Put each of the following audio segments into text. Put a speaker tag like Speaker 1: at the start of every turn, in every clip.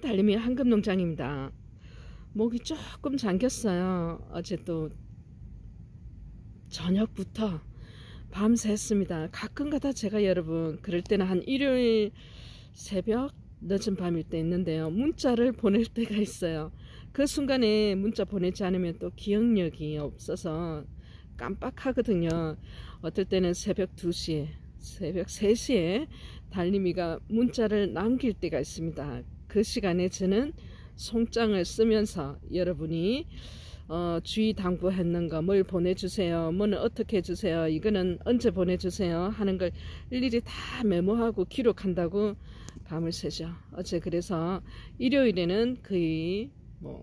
Speaker 1: 달림이 한금농장입니다. 목이 조금 잠겼어요. 어제 또 저녁부터 밤새 했습니다. 가끔가다 제가 여러분 그럴 때는 한 일요일 새벽 늦은 밤일 때 있는데요, 문자를 보낼 때가 있어요. 그 순간에 문자 보내지 않으면 또 기억력이 없어서 깜빡하거든요. 어떨 때는 새벽 2시에 새벽 3시에 달림이가 문자를 남길 때가 있습니다. 그 시간에 저는 송장을 쓰면서 여러분이 주의 당부했는 거 뭘 보내주세요, 뭐는 어떻게 해주세요, 이거는 언제 보내주세요 하는 걸 일일이 다 메모하고 기록한다고 밤을 새죠. 어제 그래서 일요일에는 거의 뭐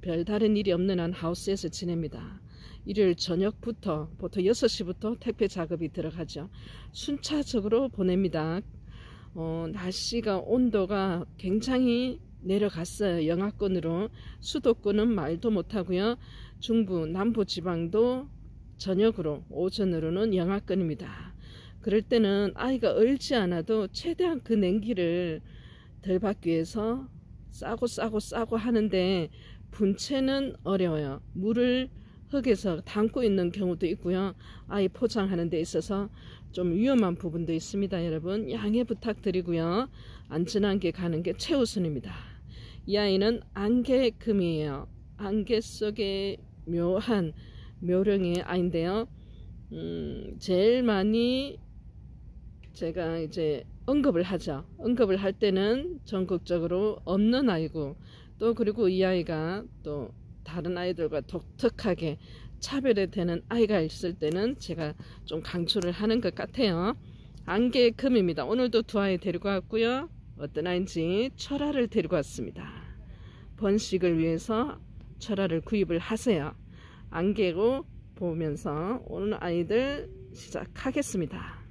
Speaker 1: 별다른 일이 없는 한 하우스에서 지냅니다. 일요일 저녁부터 보통 6시부터 택배 작업이 들어가죠. 순차적으로 보냅니다. 날씨가 온도가 굉장히 내려갔어요. 영하권으로. 수도권은 말도 못하고요. 중부 남부 지방도 저녁으로 오전으로는 영하권입니다. 그럴 때는 아이가 얼지 않아도 최대한 그 냉기를 덜 받기 위해서 싸고 하는데 분체는 어려워요. 물을 흙에서 담고 있는 경우도 있고요. 아이 포장하는 데 있어서 좀 위험한 부분도 있습니다. 여러분 양해 부탁드리고요. 안전하게 가는 게 최우선입니다. 이 아이는 안개금이에요. 안개 속에 묘한 묘령의 아이인데요. 제일 많이 제가 이제 언급을 하죠. 언급을 할 때는 전국적으로 없는 아이고, 또 그리고 이 아이가 또 다른 아이들과 독특하게 차별화되는 아이가 있을 때는 제가 좀 강조를 하는 것 같아요. 안개금입니다. 오늘도 두 아이 데리고 왔고요. 어떤 아이인지 철화를 데리고 왔습니다. 번식을 위해서 철화를 구입을 하세요. 안개로 보면서 오늘 아이들 시작하겠습니다.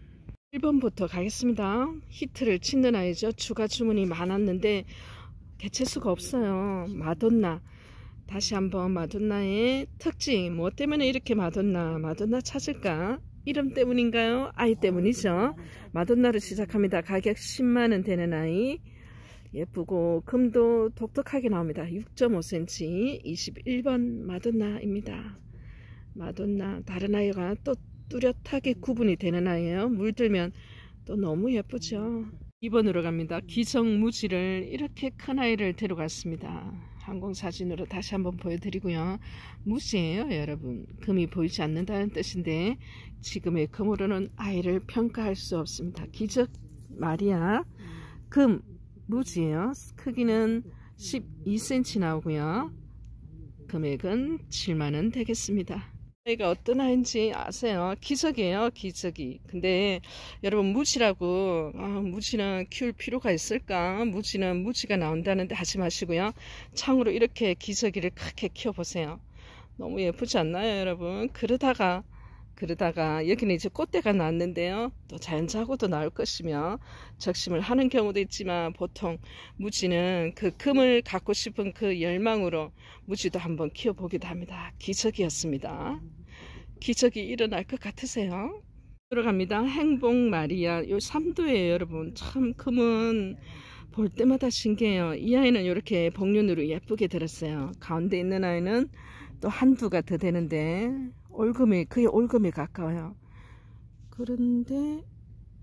Speaker 1: 1번부터 가겠습니다. 히트를 치는 아이죠. 추가 주문이 많았는데 개체수가 없어요. 마돈나. 다시 한번 마돈나의 특징, 뭐 때문에 이렇게 마돈나 찾을까? 이름 때문인가요? 아이 때문이죠. 마돈나를 시작합니다. 가격 10만원 되는 아이, 예쁘고 금도 독특하게 나옵니다. 6.5cm 21번 마돈나입니다. 마돈나 다른 아이가 또 뚜렷하게 구분이 되는 아이예요. 물들면 또 너무 예쁘죠. 2번으로 갑니다. 기정무지를 이렇게 큰 아이를 데려갔습니다. 항공사진으로 다시 한번 보여드리고요. 무지예요 여러분. 금이 보이지 않는다는 뜻인데 지금의 금으로는 아이를 평가할 수 없습니다. 기적 마리아 금 무지예요. 크기는 12cm 나오고요. 금액은 7만원 되겠습니다. 아이가 어떤 아이인지 아세요? 기저귀예요. 기저귀. 근데 여러분 무지라고 무지는 키울 필요가 있을까? 무지는 무지가 나온다는데 하지 마시고요. 창으로 이렇게 기저귀를 크게 키워보세요. 너무 예쁘지 않나요 여러분? 그러다가 여기는 이제 꽃대가 났는데요. 또 자연자고도 나올 것이며 적심을 하는 경우도 있지만 보통 무지는 그 금을 갖고 싶은 그 열망으로 무지도 한번 키워보기도 합니다. 기저귀였습니다. 기저귀 일어날 것 같으세요? 들어갑니다. 행복 마리아. 요 3두예요 여러분. 참 금은 볼 때마다 신기해요. 이 아이는 이렇게 복륜으로 예쁘게 들었어요. 가운데 있는 아이는 또 한두가 더 되는데 올금이 거의 올금에 가까워요. 그런데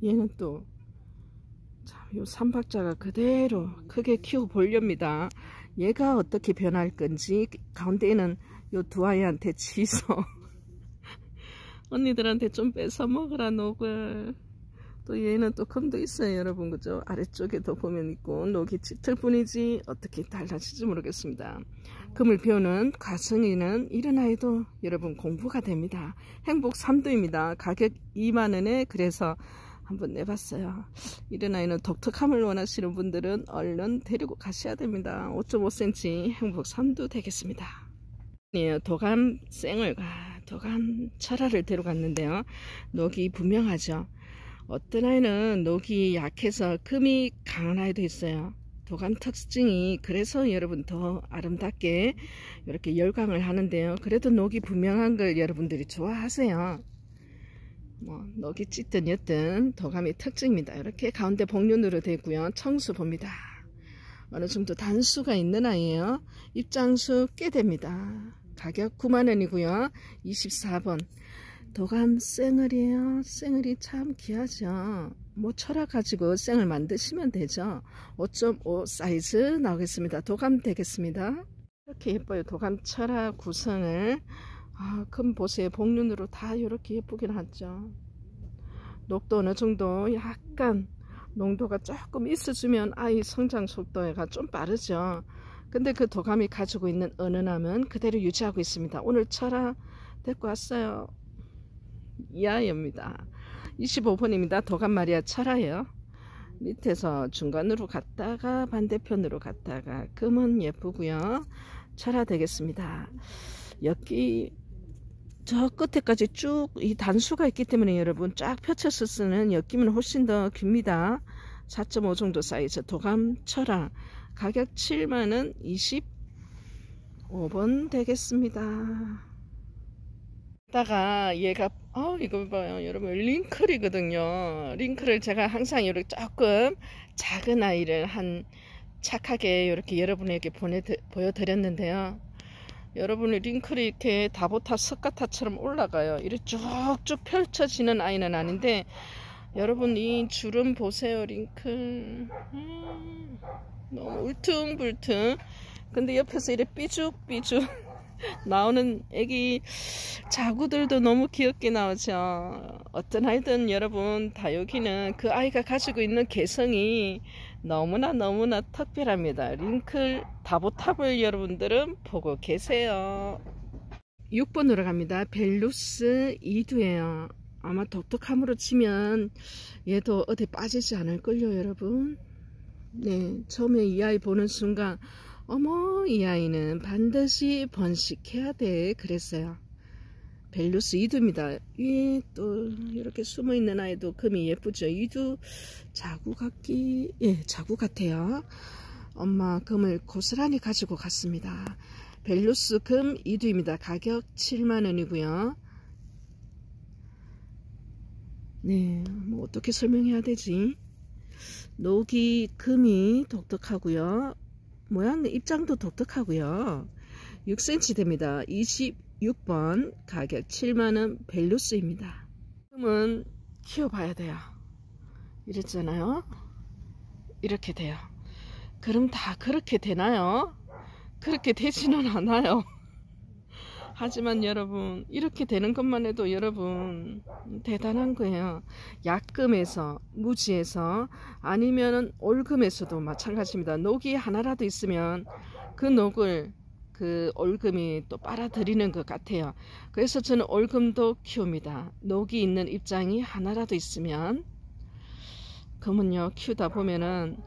Speaker 1: 얘는 또 요 삼박자가 그대로 크게 키워 보렵니다. 얘가 어떻게 변할 건지 가운데에는 요 두 아이한테 지서 언니들한테 좀 뺏어 먹으라 녹을. 또 얘는 또 금도 있어요 여러분, 그죠? 아래쪽에도 보면 있고 녹이 짙을 뿐이지 어떻게 달라질지 모르겠습니다. 금을 배우는 과정에는 이런 아이도 여러분 공부가 됩니다. 행복 3두입니다. 가격 2만원에 그래서 한번 내봤어요. 이런 아이는 독특함을 원하시는 분들은 얼른 데리고 가셔야 됩니다. 5.5cm 행복 3두 되겠습니다. 도감 쌩얼과 도감 철화를 데려갔는데요. 녹이 분명하죠. 어떤 아이는 녹이 약해서 금이 강한 아이도 있어요. 도감 특징이 그래서 여러분 더 아름답게 이렇게 열광을 하는데요. 그래도 녹이 분명한 걸 여러분들이 좋아하세요. 뭐 녹이 짙든 옅든 도감이 특징입니다. 이렇게 가운데 복륜으로 되고요. 청수 봅니다. 어느 정도 단수가 있는 아이예요. 입장수 꽤 됩니다. 가격 9만원이고요. 24번 도감 쌩얼이에요. 쌩얼이 참 귀하죠. 뭐 철화 가지고 쌩을 만드시면 되죠. 5.5 사이즈 나오겠습니다. 도감 되겠습니다. 이렇게 예뻐요. 도감 철화 구성을 금 보세요. 복륜으로 다 이렇게 예쁘긴 하죠. 녹도 어느 정도 약간 농도가 조금 있어주면 아이 성장 속도가 좀 빠르죠. 근데 그 도감이 가지고 있는 은은함은 그대로 유지하고 있습니다. 오늘 철화 데리고 왔어요. 이 아이입니다. 25번입니다. 도감 마리아 철화예요. 밑에서 중간으로 갔다가 반대편으로 갔다가 금은 예쁘고요. 철화 되겠습니다. 여기 저 끝에까지 쭉 이 단수가 있기 때문에 여러분 쫙 펼쳐서 쓰는 엮이면 훨씬 더 깁니다. 4.5 정도 사이즈 도감 철화 가격 7만원 25번 되겠습니다. 다가 얘가 이거 봐요 여러분 링클이거든요. 링클을 제가 항상 이렇게 조금 작은 아이를 착하게 이렇게 여러분에게 보여드렸는데요. 여러분의 링클이 이렇게 다보타 석가타처럼 올라가요. 이렇게 쭉쭉 펼쳐지는 아이는 아닌데 여러분 이 주름 보세요. 링클 너무 울퉁불퉁. 근데 옆에서 이렇게 삐죽삐죽 나오는 애기 자구들도 너무 귀엽게 나오죠. 어떤 아이든 여러분 다 여기는 그 아이가 가지고 있는 개성이 너무나 특별합니다. 링클 다보탑을 여러분들은 보고 계세요. 6번으로 갑니다. 벨루스 이두예요. 아마 독특함으로 치면 얘도 어디 빠지지 않을걸요 여러분. 네, 처음에 이 아이 보는 순간 어머 이 아이는 반드시 번식해야 돼 그랬어요. 벨루스 이두입니다. 위에 또 이렇게 숨어있는 아이도 금이 예쁘죠. 이두 자구 같기 자구 같아요. 엄마 금을 고스란히 가지고 갔습니다. 벨루스 금 이두입니다. 가격 7만원이고요 네, 뭐 어떻게 설명해야 되지. 녹이 금이 독특하고요. 모양 입장도 독특하고요. 6cm 됩니다. 26번 가격 7만원 벨루스입니다. 금은 키워봐야 돼요. 이랬잖아요. 이렇게 돼요. 그럼 다 그렇게 되나요? 그렇게 되지는 않아요. 하지만 여러분 이렇게 되는 것만 해도 여러분 대단한 거예요. 약금에서 무지에서 아니면 올금에서도 마찬가지입니다. 녹이 하나라도 있으면 그 녹을 그 올금이 또 빨아들이는 것 같아요. 그래서 저는 올금도 키웁니다. 녹이 있는 입장이 하나라도 있으면 금은요 키우다 보면은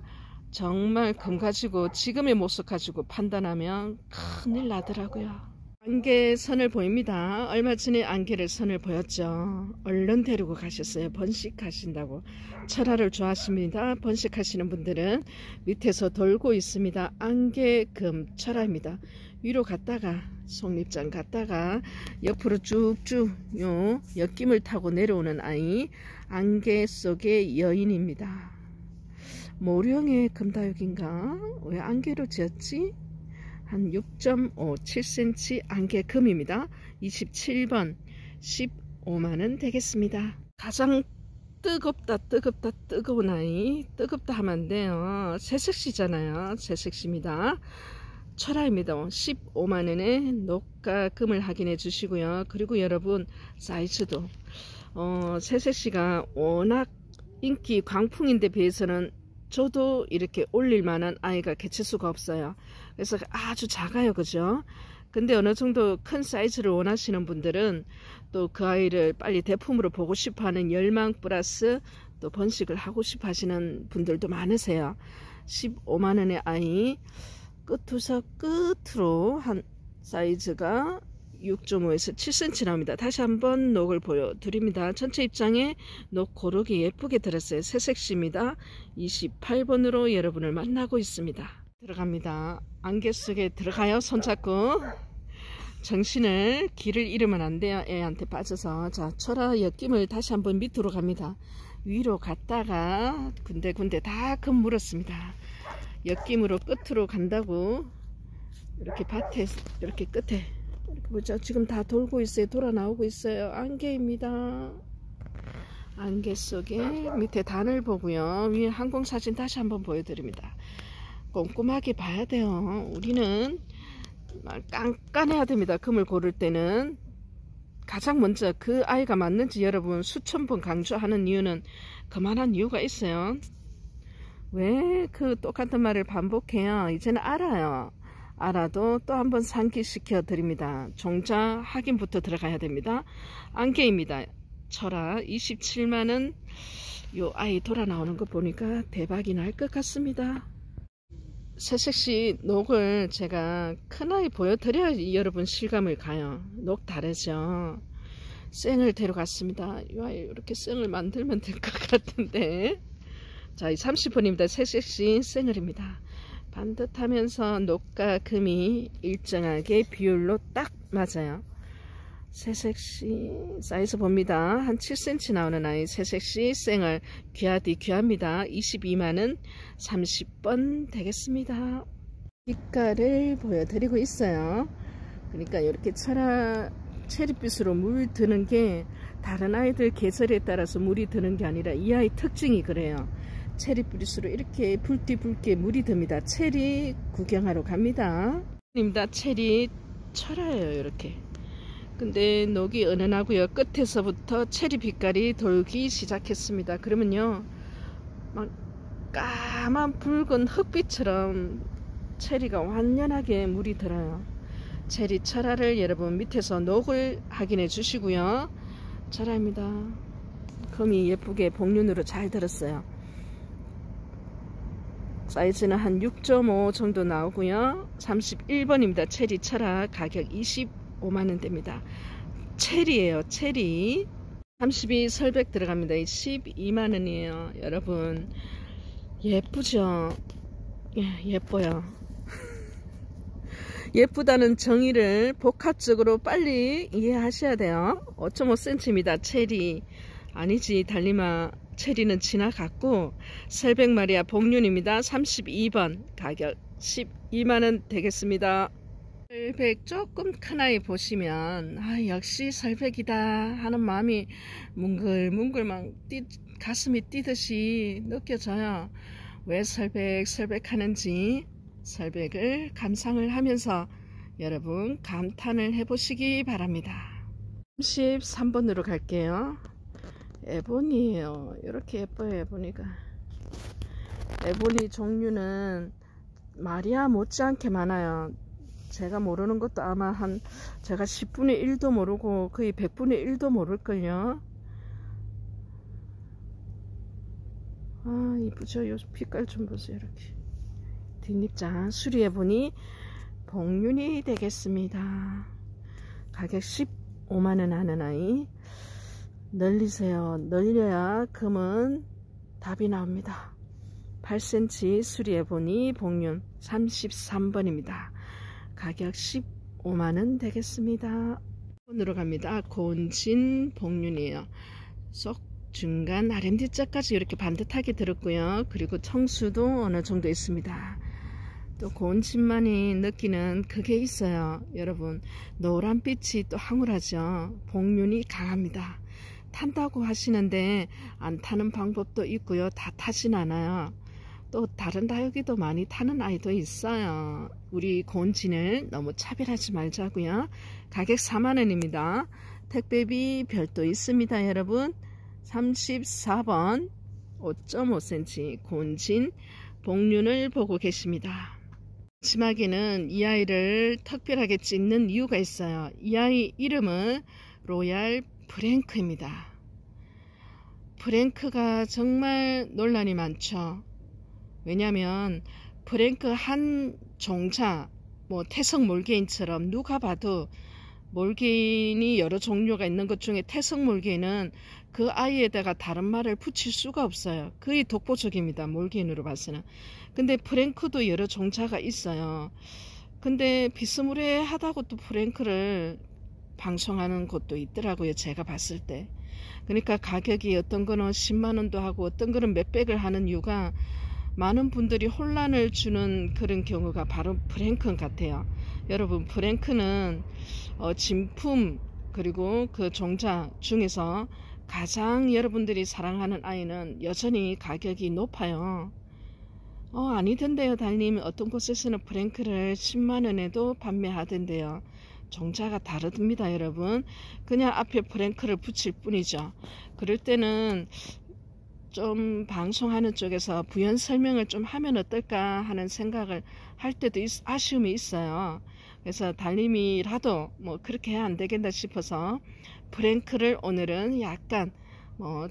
Speaker 1: 정말 금 가지고 지금의 모습 가지고 판단하면 큰일 나더라고요. 안개선을 보입니다. 얼마 전에 안개를 선을 보였죠. 얼른 데리고 가셨어요. 번식하신다고. 철화를 좋아하십니다. 번식하시는 분들은 밑에서 돌고 있습니다. 안개금 철화입니다. 위로 갔다가 속립장 갔다가 옆으로 쭉쭉 엮임을 타고 내려오는 아이 안개 속의 여인입니다. 모령의 금다육인가? 왜 안개로 지었지? 한 6.5, 7cm 안개금입니다. 27번 15만원 되겠습니다. 가장 뜨거운 아이 뜨겁다 하면 안 돼요. 새색시잖아요. 새색시입니다. 철화입니다. 15만원에 녹가 금을 확인해 주시고요. 그리고 여러분 사이즈도 새색시가 워낙 인기 광풍인데 비해서는 저도 이렇게 올릴 만한 아이가 개체수가 없어요. 그래서 아주 작아요. 그죠? 근데 어느 정도 큰 사이즈를 원하시는 분들은 또 그 아이를 빨리 대품으로 보고 싶어 하는 열망 플러스 또 번식을 하고 싶어 하시는 분들도 많으세요. 15만원의 아이 끝에서 끝으로 한 사이즈가 6.5에서 7cm 나옵니다. 다시 한번 녹을 보여드립니다. 전체 입장에 녹 고르게 예쁘게 들었어요. 새색시입니다. 28번으로 여러분을 만나고 있습니다. 들어갑니다. 안개 속에 들어가요. 손잡고 정신을 길을 잃으면 안 돼요. 애한테 빠져서. 자, 철화 엮임을 다시 한번 밑으로 갑니다. 위로 갔다가 군데 다 물었습니다. 엮임으로 끝으로 간다고. 이렇게 밭에 이렇게 끝에 이렇게 보죠. 지금 다 돌고 있어요. 돌아 나오고 있어요. 안개입니다. 안개 속에 밑에 단을 보고요. 위에 항공사진 다시 한번 보여드립니다. 꼼꼼하게 봐야 돼요. 우리는 깐깐해야 됩니다. 금을 고를 때는. 가장 먼저 그 아이가 맞는지 여러분 수천 번 강조하는 이유는 그만한 이유가 있어요. 왜 그 똑같은 말을 반복해요? 이제는 알아요. 알아도 또 한번 상기시켜 드립니다. 종자 확인부터 들어가야 됩니다. 안개입니다. 철화 27만원. 요 아이 돌아 나오는 거 보니까 대박이 날 것 같습니다. 새색시 녹을 제가 큰아이 보여드려야 여러분 실감을 가요. 녹 다르죠. 생을 데려갔습니다. 이 아이 이렇게 생을 만들면 될 것 같은데. 자, 이 30번입니다. 새색시 생을입니다. 반듯하면서 녹과 금이 일정하게 비율로 딱 맞아요. 새색시 사이즈 봅니다. 한 7cm 나오는 아이 새색시 생얼 귀하디 귀합니다. 22만원 30번 되겠습니다. 빛깔을 보여드리고 있어요. 그러니까 이렇게 체리빛으로 물 드는 게 다른 아이들 계절에 따라서 물이 드는 게 아니라 이 아이 특징이 그래요. 체리빛으로 이렇게 붉게 물이 듭니다. 체리 구경하러 갑니다. 체리 철화예요. 이렇게. 근데 녹이 은은하고요. 끝에서부터 체리 빛깔이 돌기 시작했습니다. 그러면요, 막 까만 붉은 흑빛처럼 체리가 완연하게 물이 들어요. 체리 철화를 여러분 밑에서 녹을 확인해 주시고요. 철화입니다. 금이 예쁘게 복륜으로 잘 들었어요. 사이즈는 한 6.5 정도 나오고요. 31번입니다. 체리 철화 가격 25만원대입니다. 체리예요. 체리 32 설백 들어갑니다. 12만원이에요. 여러분 예쁘죠? 예, 예뻐요. 예쁘다는 정의를 복합적으로 빨리 이해하셔야 돼요. 5.5cm입니다. 체리 아니지 달리마. 체리는 지나갔고 설백마리아 복륜입니다. 32번 가격 12만원 되겠습니다. 설백 조금 큰 아이 보시면 역시 설백이다 하는 마음이 뭉글뭉글 막 가슴이 뛰듯이 느껴져요. 왜 설백 하는지 설백을 감상을 하면서 여러분 감탄을 해보시기 바랍니다. 33번으로 갈게요. 에보니에요. 이렇게 예뻐요. 에보니가. 에보니 종류는 마리아 못지않게 많아요. 제가 모르는 것도 아마 제가 10분의 1도 모르고 거의 100분의 1도 모를걸요. 이쁘죠? 요 빛깔 좀 보세요. 이렇게 뒷입장 수리해보니 복륜이 되겠습니다. 가격 15만원 하는 아이. 늘리세요. 늘려야 금은 답이 나옵니다. 8cm 수리해보니 복륜 33번입니다. 가격 15만원 되겠습니다. 번으로 갑니다. 곤진 복륜이에요. 쏙 중간 RMD자까지 이렇게 반듯하게 들었고요. 그리고 청수도 어느 정도 있습니다. 또 곤진만이 느끼는 그게 있어요. 여러분 노란빛이 또 황홀하죠. 복륜이 강합니다. 탄다고 하시는데 안 타는 방법도 있고요. 다 타진 않아요. 또 다른 다육이도 많이 타는 아이도 있어요. 우리 곤진을 너무 차별하지 말자고요. 가격 4만원입니다. 택배비 별도 있습니다. 여러분 34번 5.5cm 곤진 복륜을 보고 계십니다. 마지막에는 이 아이를 특별하게 찍는 이유가 있어요. 이 아이 이름은 로얄 프랭크입니다. 프랭크가 정말 논란이 많죠. 왜냐하면 프랭크 한 종자, 태석 몰개인처럼 누가 봐도 몰개인이 여러 종류가 있는 것 중에 태석 몰개인은 그 아이에다가 다른 말을 붙일 수가 없어요. 거의 독보적입니다. 몰개인으로 봐서는. 근데 프랭크도 여러 종자가 있어요. 근데 비스무리하다고 또 프랭크를 방송하는 곳도 있더라고요, 제가 봤을 때. 그러니까 가격이 어떤 거는 10만원도 하고 어떤 거는 몇백을 하는 이유가 많은 분들이 혼란을 주는 그런 경우가 바로 프랭크 같아요. 여러분, 프랭크는 진품 그리고 그 종자 중에서 가장 여러분들이 사랑하는 아이는 여전히 가격이 높아요. 아니던데요, 달님. 어떤 곳에서는 프랭크를 10만원에도 판매하던데요. 종자가 다릅니다, 여러분. 그냥 앞에 프랭크를 붙일 뿐이죠. 그럴 때는 좀 방송하는 쪽에서 부연 설명을 좀 하면 어떨까 하는 생각을 할 때도 아쉬움이 있어요. 그래서 달님이라도 뭐 그렇게 해야 안 되겠다 싶어서 프랭크를 오늘은 약간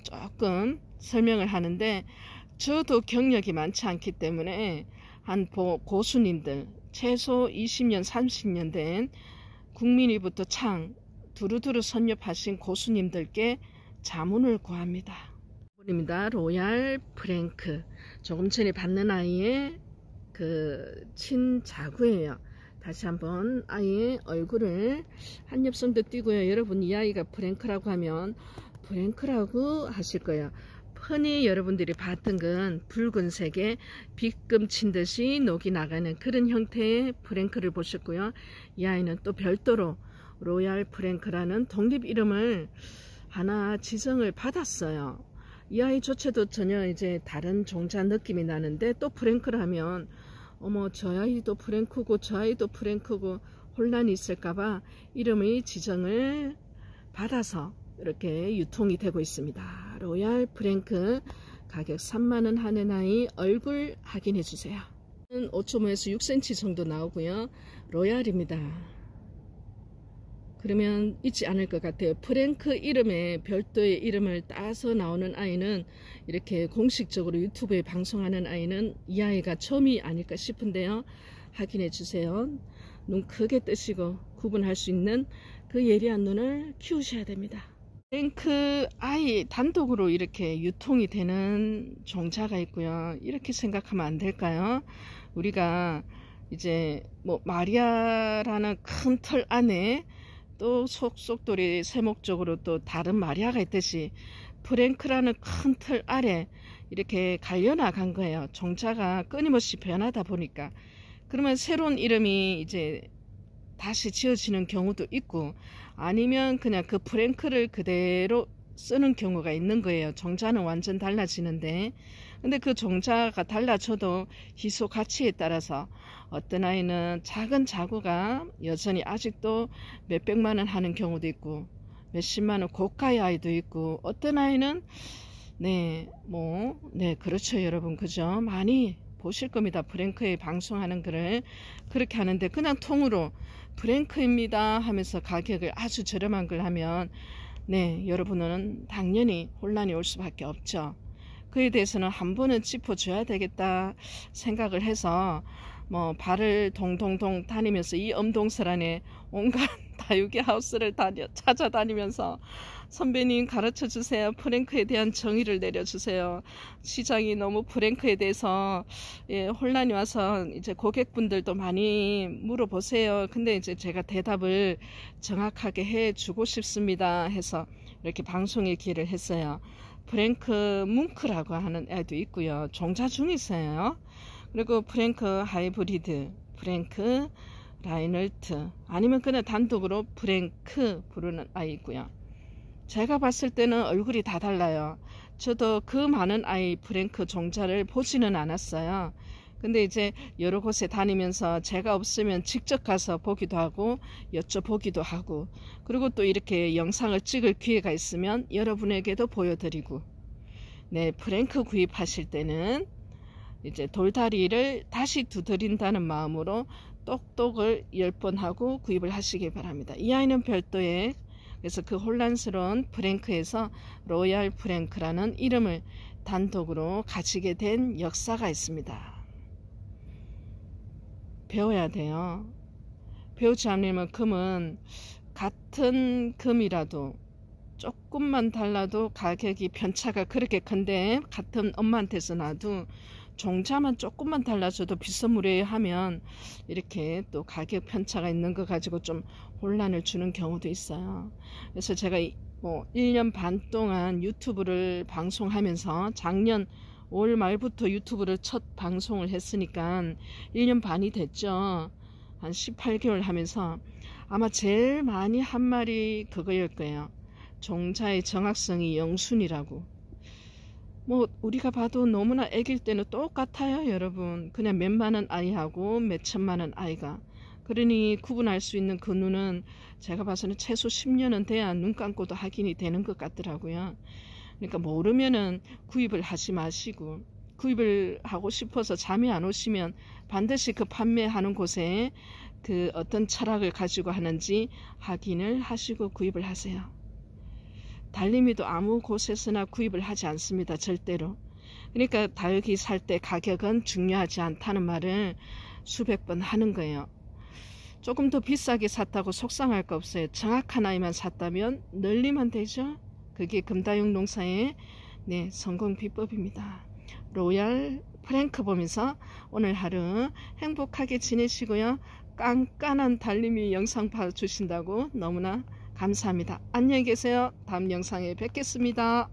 Speaker 1: 조금 설명을 하는데, 저도 경력이 많지 않기 때문에 한 고수님들, 최소 20년 30년 된 국민이부터 창 두루두루 선nhập 하신 고수님들께 자문을 구합니다. 입니다. 로얄 프랭크, 조금 전에 받는 아이의 그 친자구예요. 다시 한번 아이의 얼굴을 한 엽선도 띄고요. 여러분, 이 아이가 프랭크라고 하면 프랭크라고 하실 거예요. 흔히 여러분들이 봤던 건 붉은색의 빗금 친 듯이 녹이 나가는 그런 형태의 프랭크를 보셨고요. 이 아이는 또 별도로 로얄 프랭크라는 독립 이름을 하나 지정을 받았어요. 이 아이조차도 전혀 이제 다른 종자 느낌이 나는데, 또 프랭크를 하면 어머, 저 아이도 프랭크고 저 아이도 프랭크고 혼란이 있을까봐 이름의 지정을 받아서 이렇게 유통이 되고 있습니다. 로얄 프랭크 가격 3만원 하는 아이 얼굴 확인해 주세요. 5.5에서 6cm 정도 나오고요. 로얄입니다. 그러면 있지 않을 것 같아요. 프랭크 이름에 별도의 이름을 따서 나오는 아이는, 이렇게 공식적으로 유튜브에 방송하는 아이는 이 아이가 처음이 아닐까 싶은데요. 확인해 주세요. 눈 크게 뜨시고 구분할 수 있는 그 예리한 눈을 키우셔야 됩니다. 프랭크 아이 단독으로 이렇게 유통이 되는 종자가 있고요. 이렇게 생각하면 안 될까요? 우리가 이제 뭐 마리아라는 큰 틀 안에 또 속속돌이 세목적으로 또 다른 마리아가 있듯이 프랭크라는 큰 틀 아래 이렇게 갈려나간 거예요. 종자가 끊임없이 변하다 보니까. 그러면 새로운 이름이 이제 다시 지어지는 경우도 있고, 아니면 그냥 그 프랭크를 그대로 쓰는 경우가 있는 거예요. 종자는 완전 달라지는데, 근데 그 종자가 달라져도 희소 가치에 따라서 어떤 아이는 작은 자구가 여전히 아직도 몇백만원 하는 경우도 있고, 몇십만원 고가의 아이도 있고, 어떤 아이는 그렇죠, 여러분. 그죠? 많이 보실 겁니다. 프랭크에 방송하는 글을 그렇게 하는데, 그냥 통으로 프랭크입니다 하면서 가격을 아주 저렴한 걸 하면 여러분은 당연히 혼란이 올 수밖에 없죠. 그에 대해서는 한 번은 짚어줘야 되겠다 생각을 해서 발을 동동동 다니면서 이 엄동설 안에 온갖 다육이 하우스를 찾아다니면서 선배님 가르쳐 주세요. 프랭크에 대한 정의를 내려주세요. 시장이 너무 프랭크에 대해서 혼란이 와서 이제 고객분들도 많이 물어보세요. 근데 이제 제가 대답을 정확하게 해주고 싶습니다 해서 이렇게 방송에 기회를 했어요. 프랭크 뭉크라고 하는 애도 있고요. 종자 중에 있어요. 그리고 프랭크 하이브리드, 프랭크 라이널트, 아니면 그냥 단독으로 프랭크 부르는 아이 있고요. 제가 봤을 때는 얼굴이 다 달라요. 저도 그 많은 아이 프랭크 종자를 보지는 않았어요. 근데 이제 여러 곳에 다니면서 제가 없으면 직접 가서 보기도 하고 여쭤보기도 하고, 그리고 또 이렇게 영상을 찍을 기회가 있으면 여러분에게도 보여드리고, 프랭크 구입하실 때는 이제 돌다리를 다시 두드린다는 마음으로 똑똑을 10번 하고 구입을 하시기 바랍니다. 이 아이는 별도의, 그래서 그 혼란스러운 프랭크에서 로얄 프랭크라는 이름을 단독으로 가지게 된 역사가 있습니다. 배워야 돼요. 배우지 않으면 금은 같은 금이라도 조금만 달라도 가격이 편차가 그렇게 큰데, 같은 엄마한테서 나도 종자만 조금만 달라져도 빗선물에 하면 이렇게 또 가격 편차가 있는 거 가지고 좀 혼란을 주는 경우도 있어요. 그래서 제가 1년 반 동안 유튜브를 방송하면서 작년 5월 말부터 유튜브를 첫 방송을 했으니까 1년 반이 됐죠. 한 18개월 하면서 아마 제일 많이 한 말이 그거일 거예요. 종자의 정확성이 영순이라고. 우리가 봐도 너무나 애길 때는 똑같아요, 여러분. 그냥 몇만원 아이하고 몇천만원 아이가. 그러니 구분할 수 있는 그 눈은 제가 봐서는 최소 10년은 돼야 눈 감고도 확인이 되는 것 같더라고요. 그러니까 모르면은 구입을 하지 마시고, 구입을 하고 싶어서 잠이 안 오시면 반드시 그 판매하는 곳에 그 어떤 철학을 가지고 하는지 확인을 하시고 구입을 하세요. 달림이도 아무 곳에서나 구입을 하지 않습니다. 절대로. 그러니까 다육이 살 때 가격은 중요하지 않다는 말을 수백 번 하는 거예요. 조금 더 비싸게 샀다고 속상할 거 없어요. 정확한 아이만 샀다면 늘리면 되죠. 그게 금다육 농사의 성공 비법입니다. 로얄 프랭크 보면서 오늘 하루 행복하게 지내시고요. 깐깐한 달림이 영상 봐주신다고 너무나 감사합니다. 안녕히 계세요. 다음 영상에 뵙겠습니다.